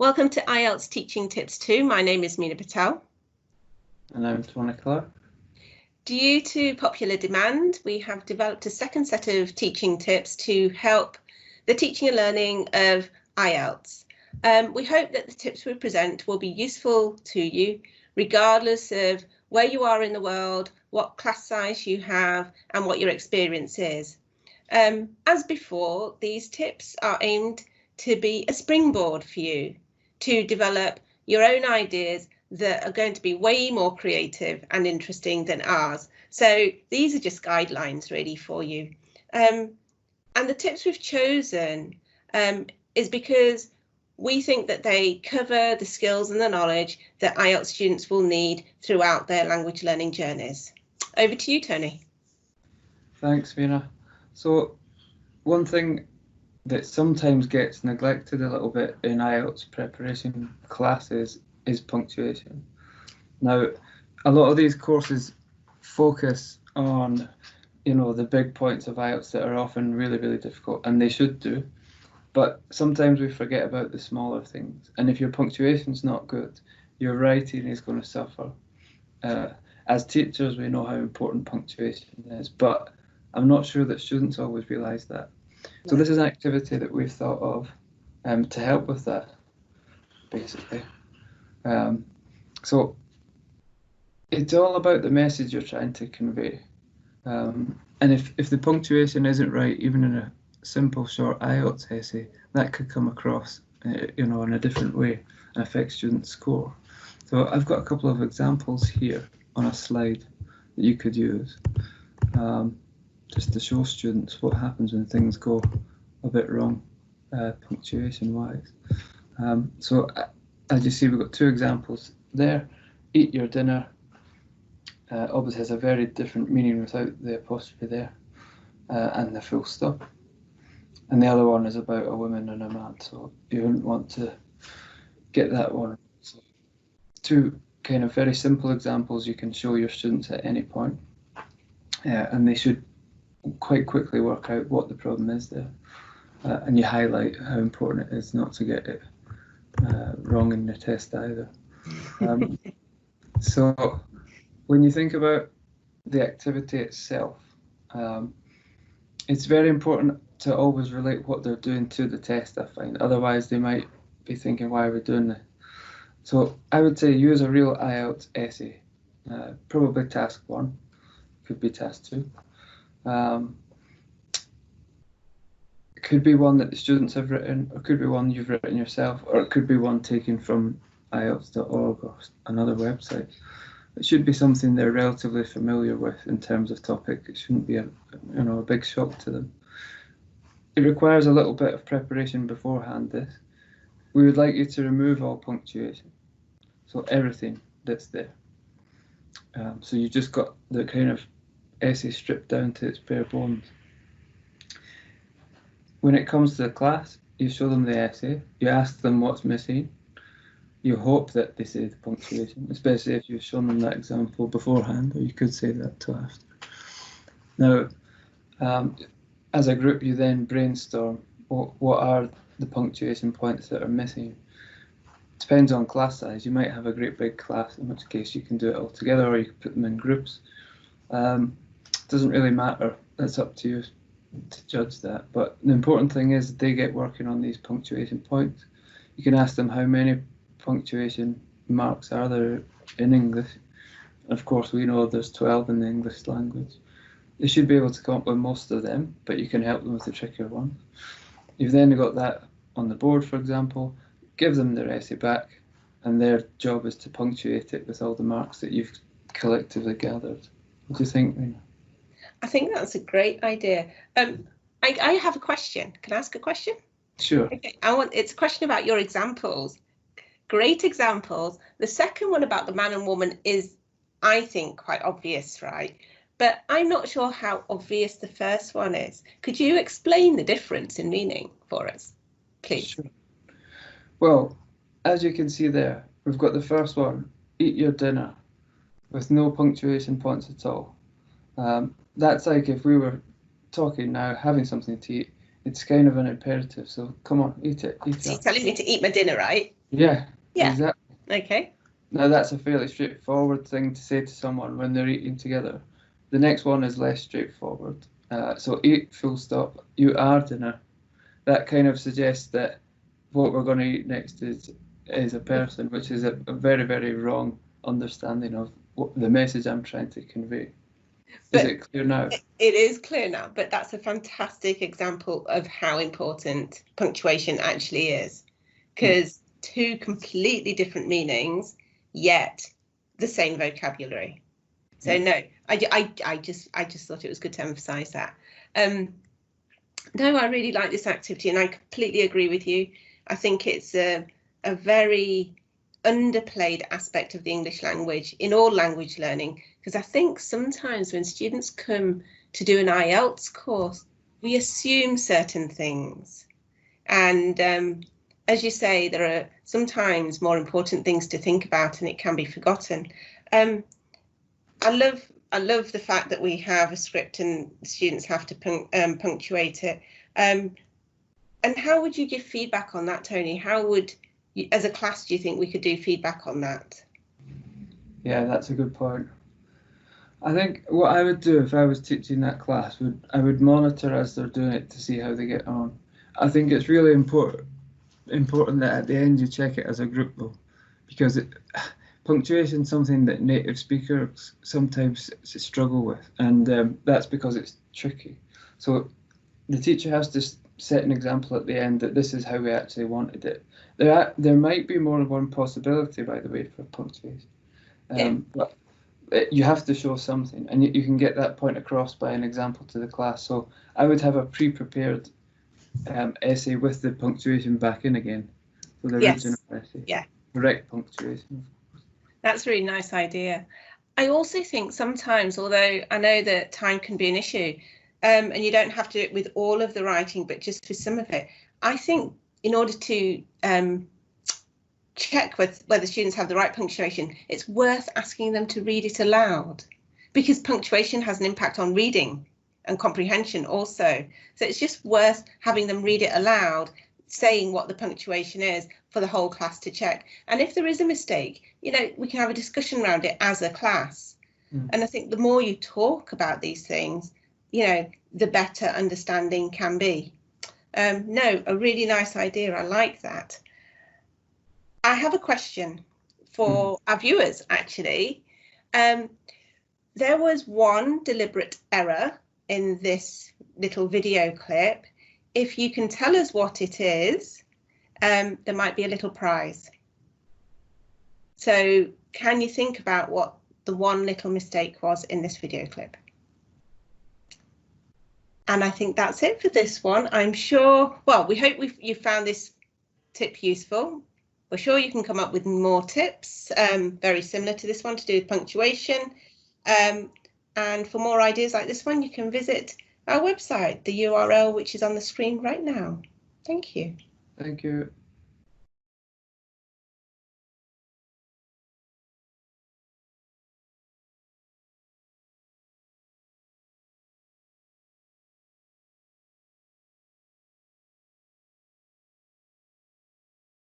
Welcome to IELTS Teaching Tips 2. My name is Meena Patel. And I'm Tony Clark. Due to popular demand, we have developed a second set of teaching tips to help the teaching and learning of IELTS. We hope that the tips we present will be useful to you, regardless of where you are in the world, what class size you have, and what your experience is. As before, these tips are aimed to be a springboard for you to develop your own ideas that are going to be way more creative and interesting than ours. So these are just guidelines really for you. And the tips we've chosen is because we think that they cover the skills and the knowledge that IELTS students will need throughout their language learning journeys. Over to you, Tony. Thanks, Meena. So one thing that sometimes gets neglected a little bit in IELTS preparation classes is punctuation. Now, a lot of these courses focus on, the big points of IELTS that are often really, really difficult, and they should do. But sometimes we forget about the smaller things. And if your punctuation's not good, your writing is going to suffer. As teachers, we know how important punctuation is, but I'm not sure that students always realise that. So this is an activity that we've thought of to help with that, basically. So it's all about the message you're trying to convey. And if the punctuation isn't right, even in a simple short IELTS essay, that could come across, in a different way and affect students' score. So I've got a couple of examples here on a slide that you could use, just to show students what happens when things go a bit wrong, punctuation-wise. So as you see, we've got two examples there. Eat your dinner obviously has a very different meaning without the apostrophe there and the full stop. And the other one is about a woman and a man, so you wouldn't want to get that one. So two kind of very simple examples you can show your students at any point, and they should quite quickly work out what the problem is there. And you highlight how important it is not to get it wrong in your test either. So when you think about the activity itself, it's very important to always relate what they're doing to the test, I find. Otherwise, they might be thinking, why are we doing this? So I would say use a real IELTS essay, probably task 1, could be task 2. It could be one that the students have written, or could be one you've written yourself, or it could be one taken from IELTS.org or another website. It should be something they're relatively familiar with in terms of topic. It shouldn't be a big shock to them. It requires a little bit of preparation beforehand, this. We would like you to remove all punctuation, so everything that's there. So you've just got the kind of essay stripped down to its bare bones. When it comes to the class, you show them the essay, you ask them what's missing, you hope that they say the punctuation, especially if you've shown them that example beforehand, or you could say that to after. Now, as a group, you then brainstorm what are the punctuation points that are missing. Depends on class size. You might have a great big class, in which case you can do it all together, or you can put them in groups. Doesn't really matter. It's up to you to judge that. But the important thing is they get working on these punctuation points. You can ask them how many punctuation marks are there in English. Of course, we know there's 12 in the English language. They should be able to come up with most of them, but you can help them with the trickier ones. You've then got that on the board, for example. Give them their essay back, and their job is to punctuate it with all the marks that you've collectively gathered. What do you think, Meena? I think that's a great idea. I have a question. Can I ask a question? Sure. Okay. It's a question about your examples. Great examples. The second one about the man and woman is, I think, quite obvious, right? But I'm not sure how obvious the first one is. Could you explain the difference in meaning for us, please? Sure. Well, as you can see there, we've got the first one, eat your dinner, with no punctuation points at all. That's like if we were talking now, having something to eat, it's kind of an imperative. So come on, eat it. So you're telling me to eat my dinner, right? Yeah, Yeah. exactly. Okay. Now that's a fairly straightforward thing to say to someone when they're eating together. The next one is less straightforward. So eat full stop. You are dinner. That kind of suggests that what we're going to eat next is a person, which is a very, very wrong understanding of what the message I'm trying to convey. Is it clear now? It is clear now, but that's a fantastic example of how important punctuation actually is, because two completely different meanings, yet the same vocabulary. So no, I just thought it was good to emphasize that. No, I really like this activity, and I completely agree with you. I think it's a very underplayed aspect of the English language in all language learning, because I think sometimes when students come to do an IELTS course, we assume certain things. And as you say, there are sometimes more important things to think about, and it can be forgotten. I love the fact that we have a script and students have to punctuate it. And how would you give feedback on that, Tony? How would you, as a class, do you think we could do feedback on that? Yeah, that's a good point. I think what I would do if I was teaching that class I would monitor as they're doing it to see how they get on. I think it's really important that at the end you check it as a group though, because punctuation is something that native speakers sometimes struggle with, and that's because it's tricky. So the teacher has to set an example at the end that this is how we actually wanted it. There might be more than one possibility, by the way, for punctuation. But you have to show something, and you can get that point across by an example to the class. So I would have a pre-prepared essay with the punctuation back in again for the original essay. Yeah. Correct punctuation. That's a really nice idea. I also think sometimes, although I know that time can be an issue, and you don't have to do it with all of the writing, but just for some of it, I think in order to check whether students have the right punctuation, it's worth asking them to read it aloud, because punctuation has an impact on reading and comprehension also. So it's just worth having them read it aloud, saying what the punctuation is for the whole class to check. And if there is a mistake, you know, we can have a discussion around it as a class. And I think the more you talk about these things, you know, the better understanding can be. No, a really nice idea. I like that. I have a question for our viewers, actually. There was one deliberate error in this little video clip. If you can tell us what it is, there might be a little prize. So can you think about what the one little mistake was in this video clip? And I think that's it for this one. I'm sure, well, we hope you found this tip useful. We're sure you can come up with more tips, very similar to this one, to do with punctuation. And for more ideas like this one, you can visit our website, the URL which is on the screen right now. Thank you. Thank you.